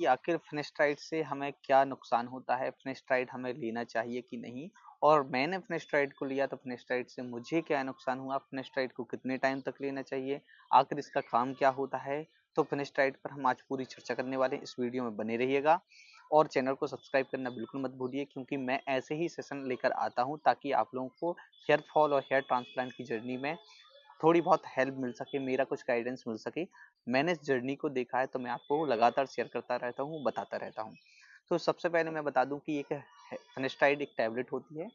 कि आखिर फिनेस्ट्राइड से हमें क्या नुकसान होता है, फिनेस्ट्राइड हमें लेना चाहिए कि नहीं, और मैंने फिनेस्ट्राइड को लिया तो फिनेस्ट्राइड से मुझे क्या नुकसान हुआ, फिनेस्ट्राइड को कितने टाइम तक लेना चाहिए, आखिर इसका काम क्या होता है। तो फिनेस्ट्राइड पर हम आज पूरी चर्चा करने वाले हैं, इस वीडियो में बने रहिएगा और चैनल को सब्सक्राइब करना बिल्कुल मत भूलिए, क्योंकि मैं ऐसे ही सेशन लेकर आता हूं ताकि आप लोगों को हेयर फॉल और हेयर ट्रांसप्लांट की जर्नी में थोड़ी बहुत हेल्प मिल सके, मेरा कुछ गाइडेंस मिल सके। मैंने इस जर्नी को देखा है तो मैं आपको लगातार शेयर करता रहता हूँ, बताता रहता हूँ। तो सबसे पहले मैं बता दूं कि एक फिनेस्टाइड एक टैबलेट होती है।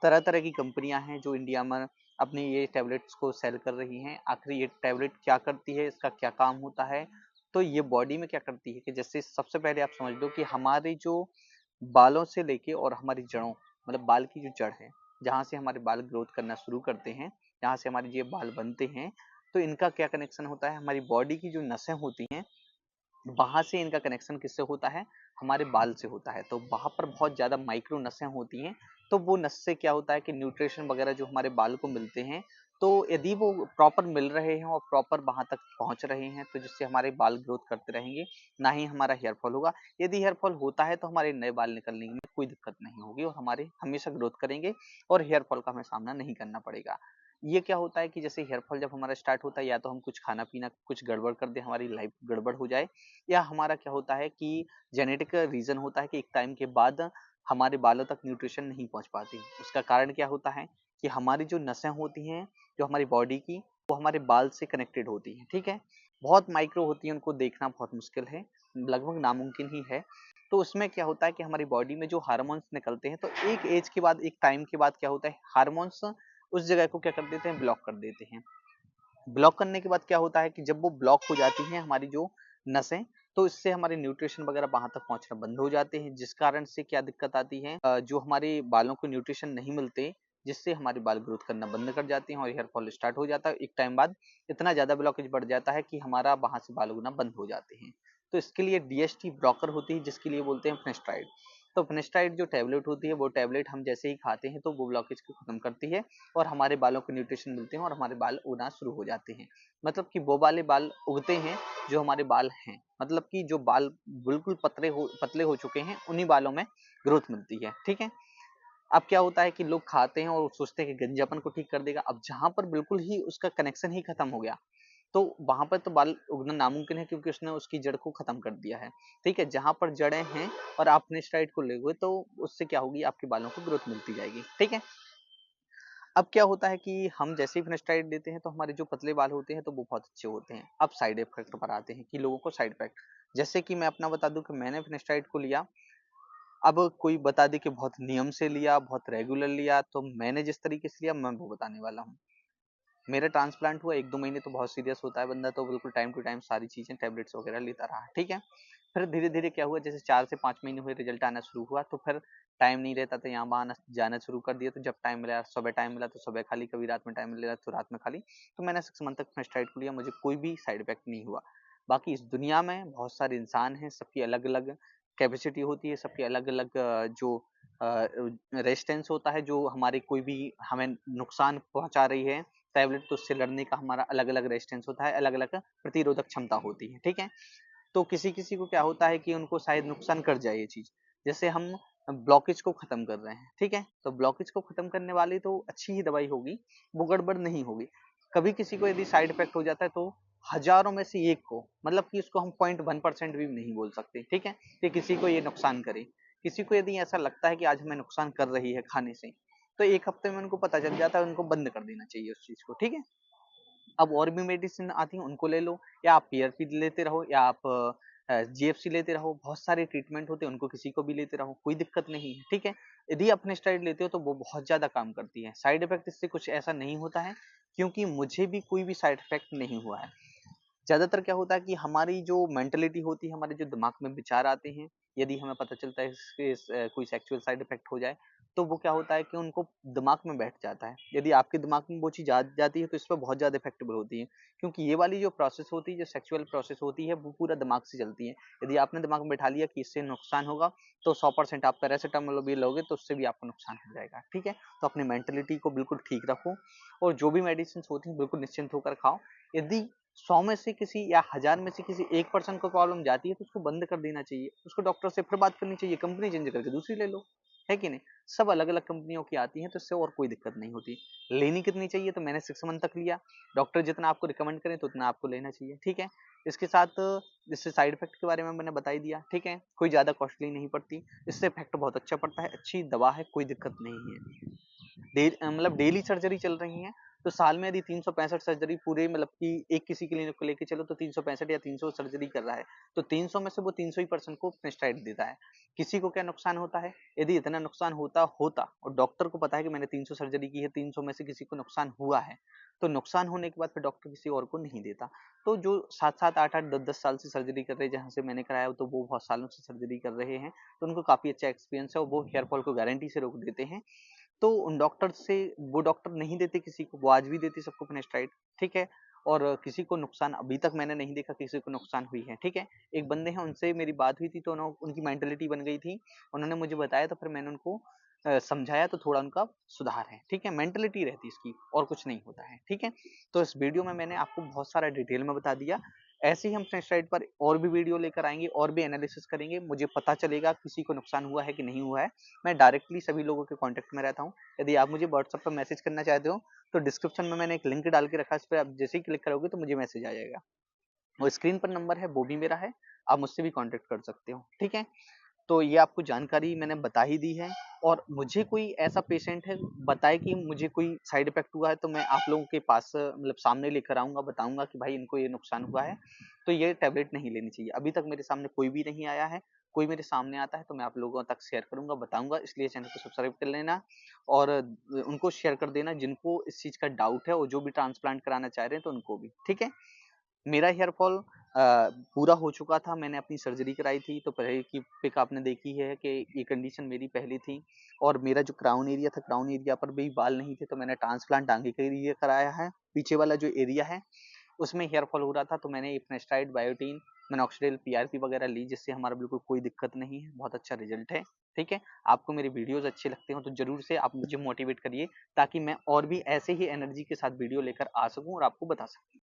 तरह तरह की कंपनियां हैं जो इंडिया में अपनी ये टैबलेट्स को सेल कर रही हैं। आखिर ये टैबलेट क्या करती है, इसका क्या काम होता है, तो ये बॉडी में क्या करती है कि जैसे सबसे पहले आप समझ लो कि हमारे जो बालों से लेके और हमारी जड़ों, मतलब बाल की जो जड़ है, जहाँ से हमारे बाल ग्रोथ करना शुरू करते हैं, जहाँ से हमारे ये बाल बनते हैं, तो इनका क्या कनेक्शन होता है, हमारी बॉडी की जो नसें होती हैं वहां से इनका कनेक्शन किससे होता है, हमारे बाल से होता है। तो वहां पर बहुत ज्यादा माइक्रो नसें होती हैं। तो वो नस से क्या होता है कि न्यूट्रिशन वगैरह जो हमारे बाल को मिलते हैं, तो यदि वो प्रॉपर मिल रहे हैं और प्रॉपर वहां तक पहुंच रहे हैं तो जिससे हमारे बाल ग्रोथ करते रहेंगे, ना ही हमारा हेयर फॉल होगा। यदि हेयर फॉल होता है तो हमारे नए बाल निकलने में कोई दिक्कत नहीं होगी और हमारे हमेशा ग्रोथ करेंगे और हेयर फॉल का हमें सामना नहीं करना पड़ेगा। ये क्या होता है कि जैसे हेयर फॉल जब हमारा स्टार्ट होता है, या तो हम कुछ खाना पीना कुछ गड़बड़ कर दे, हमारी लाइफ गड़बड़ हो जाए, या हमारा क्या होता है कि जेनेटिक रीजन होता है कि एक टाइम के बाद हमारे बालों तक न्यूट्रिशन नहीं पहुंच पाती। उसका कारण क्या होता है कि हमारी जो नसें होती हैं जो हमारी बॉडी की, वो हमारे बाल से कनेक्टेड होती हैं, ठीक है। बहुत माइक्रो होती है, उनको देखना बहुत मुश्किल है, लगभग नामुमकिन ही है। तो उसमें क्या होता है कि हमारी बॉडी में जो हार्मोन्स निकलते हैं, तो एक एज के बाद, एक टाइम के बाद क्या होता है, हार्मोन्स उस जगह को क्या कर देते हैं, ब्लॉक कर देते हैं। ब्लॉक करने के बाद क्या होता है कि जब वो ब्लॉक हो जाती हैं हमारी जो नसें, तो इससे हमारे न्यूट्रिशन वगैरह वहां तक पहुंचना बंद हो जाते हैं, जिस कारण से क्या दिक्कत आती है, जो हमारे बालों को न्यूट्रिशन नहीं मिलते, जिससे हमारे बाल ग्रोथ करना बंद कर जाते हैं और हेयर फॉल स्टार्ट हो जाता है। एक टाइम बाद इतना ज्यादा ब्लॉकेज बढ़ जाता है कि हमारा वहां से बाल उगना बंद हो जाते हैं। तो इसके लिए डीएसटी ब्लॉकर होती है, जिसके लिए बोलते हैं फिनेस्ट्राइड। तो फिनेस्ट्राइड जो टैबलेट होती है, वो टैबलेट हम जैसे ही खाते हैं तो वो ब्लॉकेज को खत्म करती है और हमारे बालों को न्यूट्रिशन मिलते हैं और हमारे बाल उगना शुरू हो जाते हैं। मतलब कि वो वाले बाल उगते हैं जो हमारे बाल हैं, मतलब कि जो बाल बिल्कुल पतले हो चुके हैं, उन्हीं बालों में ग्रोथ मिलती है, ठीक है। अब क्या होता है कि लोग खाते हैं और सोचते हैं कि गंजापन को ठीक कर देगा। अब जहां पर बिल्कुल ही उसका कनेक्शन ही खत्म हो गया, तो वहां पर तो बाल उगना नामुमकिन है, क्योंकि उसने उसकी जड़ को खत्म कर दिया है, ठीक है। जहां पर जड़ें हैं और आप फिनेस्टाइड को ले गए, तो उससे क्या होगी, आपके बालों को ग्रोथ मिलती जाएगी, ठीक है। अब क्या होता है कि हम जैसे ही फिनेस्टाइड लेते हैं तो हमारे जो पतले बाल होते हैं तो वो बहुत अच्छे होते हैं। अब साइड इफेक्ट पर आते हैं कि लोगों को साइड इफेक्ट, जैसे कि मैं अपना बता दूं कि मैंने फिनेस्टाइड को लिया। अब कोई बता दे कि बहुत नियम से लिया, बहुत रेगुलर लिया, तो मैंने जिस तरीके से लिया मैं वो बताने वाला हूँ। मेरा ट्रांसप्लांट हुआ 1-2 महीने तो बहुत सीरियस होता है बंदा, तो बिल्कुल टाइम टू टाइम सारी चीज़ें टैबलेट्स वगैरह लेता रहा, ठीक है। फिर धीरे-धीरे क्या हुआ, जैसे 4 से 5 महीने हुए, रिजल्ट आना शुरू हुआ, तो फिर टाइम नहीं रहता था, यहाँ-वहाँ आना जाना शुरू कर दिया। तो जब टाइम मिला, सुबह टाइम मिला तो सुबह खा ली, कभी रात में टाइम मिला तो रात में खा ली। तो मैंने 6 मंथ तक फिनेस्टाइड को लिया, मुझे कोई भी साइड इफेक्ट नहीं हुआ। बाकी इस दुनिया में बहुत सारे इंसान हैं, सबकी अलग-अलग कैपेसिटी होती है, सबकी अलग-अलग जो रेजिस्टेंस होता है, जो हमारी कोई भी हमें नुकसान पहुँचा रही है टैबलेट, तो उससे लड़ने का हमारा अलग-अलग रेजिस्टेंस होता है, अलग-अलग प्रतिरोधक क्षमता होती है, ठीक है। तो किसी-किसी को क्या होता है कि उनको शायद नुकसान कर जाए ये चीज़। जैसे हम ब्लॉकेज को खत्म कर रहे हैं, ठीक है? तो ब्लॉकेज को खत्म करने वाली तो अच्छी ही दवाई होगी, वो गड़बड़ नहीं होगी। कभी किसी को यदि साइड इफेक्ट हो जाता है तो हज़ारों में से 1 को, मतलब कि उसको हम 0.1% भी नहीं बोल सकते, ठीक है? कि किसी को ये नुकसान करे। किसी को यदि ऐसा लगता है कि आज हमें नुकसान कर रही है खाने से, तो 1 हफ्ते में उनको पता चल जाता है, उनको बंद कर देना चाहिए उस चीज़ को, ठीक है? अब और भी मेडिसिन आती हैं, उनको ले लो, या आप पीआरपी लेते रहो, या आप जीएफसी लेते रहो। बहुत सारे ट्रीटमेंट होते हैं, उनको किसी को भी लेते रहो, कोई दिक्कत नहीं है, ठीक है। यदि आप स्टेरॉइड लेते हो तो वो बहुत ज्यादा काम करती है। साइड इफेक्ट इससे कुछ ऐसा नहीं होता है, क्योंकि मुझे भी कोई भी साइड इफेक्ट नहीं हुआ है। ज़्यादातर क्या होता है कि हमारी जो मेंटालिटी होती है, हमारे जो दिमाग में विचार आते हैं, यदि हमें पता चलता है इसके कोई सेक्सुअल साइड इफेक्ट हो जाए, तो वो क्या होता है कि उनको दिमाग में बैठ जाता है। यदि आपके दिमाग में वो चीज़ आ जाती है तो इस पे बहुत ज़्यादा इफेक्टेबल होती है, क्योंकि ये वाली जो प्रोसेस होती है, जो सेक्सुअल प्रोसेस होती है, वो पूरा दिमाग से चलती है। यदि आपने दिमाग में बैठा लिया कि इससे नुकसान होगा, तो 100% आप पैरासिटामोल भी लोगे तो उससे भी आपको नुकसान हो जाएगा, ठीक है। तो अपनी मेंटालिटी को बिल्कुल ठीक रखो और जो भी मेडिसिन होती हैं बिल्कुल निश्चिंत होकर खाओ। यदि 100 में से किसी या 1000 में से किसी एक पर्सन को प्रॉब्लम जाती है तो उसको बंद कर देना चाहिए, उसको डॉक्टर से फिर बात करनी चाहिए, कंपनी चेंज करके दूसरी ले लो, है कि नहीं? सब अलग अलग कंपनियों की आती हैं तो इससे और कोई दिक्कत नहीं होती। लेनी कितनी चाहिए तो मैंने 6 मंथ तक लिया, डॉक्टर जितना आपको रिकमेंड करें तो उतना आपको लेना चाहिए, ठीक है। इसके साथ इससे साइड इफेक्ट के बारे में मैंने बता ही दिया, ठीक है। कोई ज्यादा कॉस्टली नहीं पड़ती, इससे इफेक्ट बहुत अच्छा पड़ता है, अच्छी दवा है, कोई दिक्कत नहीं है। मतलब डेली सर्जरी चल रही है तो साल में यदि 365 सर्जरी पूरे मतलब कि एक किसी क्लिनिक को लेके चलो तो 365 या 300 सर्जरी कर रहा है, तो 300 में से वो 300 ही पर्सन को फिनेस्टाइड देता है। किसी को क्या नुकसान होता है? यदि इतना नुकसान होता होता और डॉक्टर को पता है कि मैंने 300 सर्जरी की है, 300 में से किसी को नुकसान हुआ है, तो नुकसान होने के बाद फिर डॉक्टर किसी और को नहीं देता। तो जो 7-7 8-8 10-10 साल से सर्जरी कर रहे हैं, जहां से मैंने कराया तो वो बहुत सालों से सर्जरी कर रहे हैं, तो उनको काफी अच्छा एक्सपीरियंस है और वो हेयर फॉल को गारंटी से रोक देते हैं। तो उन डॉक्टर से वो डॉक्टर नहीं देते किसी को, वो आज भी देती सबको फिनेस्टाइड, ठीक है। और किसी को नुकसान अभी तक मैंने नहीं देखा किसी को नुकसान हुई है, ठीक है। एक बंदे हैं उनसे मेरी बात हुई थी तो उनकी मेंटेलिटी बन गई थी, उन्होंने मुझे बताया तो फिर मैंने उनको समझाया तो थोड़ा उनका सुधार है, ठीक है। मेंटेलिटी रहती है इसकी और कुछ नहीं होता है, ठीक है। तो इस वीडियो में मैंने आपको बहुत सारा डिटेल में बता दिया। ऐसे ही हम फिनेस्टाइड पर और भी वीडियो लेकर आएंगे और भी एनालिसिस करेंगे, मुझे पता चलेगा किसी को नुकसान हुआ है कि नहीं हुआ है। मैं डायरेक्टली सभी लोगों के कांटेक्ट में रहता हूँ। यदि आप मुझे व्हाट्सएप पर मैसेज करना चाहते हो तो डिस्क्रिप्शन में मैंने एक लिंक डाल के रखा है, इस पर आप जैसे ही क्लिक करोगे तो मुझे मैसेज आ जाएगा। वो स्क्रीन पर नंबर है वो भी मेरा है, आप मुझसे भी कांटेक्ट कर सकते हो, ठीक है। तो ये आपको जानकारी मैंने बता ही दी है। और मुझे कोई ऐसा पेशेंट है बताए कि मुझे कोई साइड इफेक्ट हुआ है तो मैं आप लोगों के पास मतलब सामने लेकर आऊंगा, बताऊंगा कि भाई इनको ये नुकसान हुआ है तो ये टेबलेट नहीं लेनी चाहिए। अभी तक मेरे सामने कोई भी नहीं आया है। कोई मेरे सामने आता है तो मैं आप लोगों तक शेयर करूंगा, बताऊंगा, इसलिए चैनल को सब्सक्राइब कर लेना और उनको शेयर कर देना जिनको इस चीज का डाउट है और जो भी ट्रांसप्लांट कराना चाह रहे हैं तो उनको भी, ठीक है। मेरा हेयर फॉल पूरा हो चुका था, मैंने अपनी सर्जरी कराई थी तो पहले की पिक आपने देखी है कि ये कंडीशन मेरी पहली थी। और मेरा जो क्राउन एरिया था, क्राउन एरिया पर भी बाल नहीं थे तो मैंने ट्रांसप्लांट आगे के लिए कराया है। पीछे वाला जो एरिया है उसमें हेयर फॉल हो रहा था तो मैंने फिनेस्टाइड, बायोटीन, मिनॉक्सिडिल, पीआरपी वगैरह ली जिससे हमारा बिल्कुल कोई दिक्कत नहीं है, बहुत अच्छा रिजल्ट है, ठीक है। आपको मेरे वीडियोस अच्छे लगते हो तो जरूर से आप मुझे मोटिवेट करिए ताकि मैं और भी ऐसे ही एनर्जी के साथ वीडियो लेकर आ सकूं और आपको बता सकूं।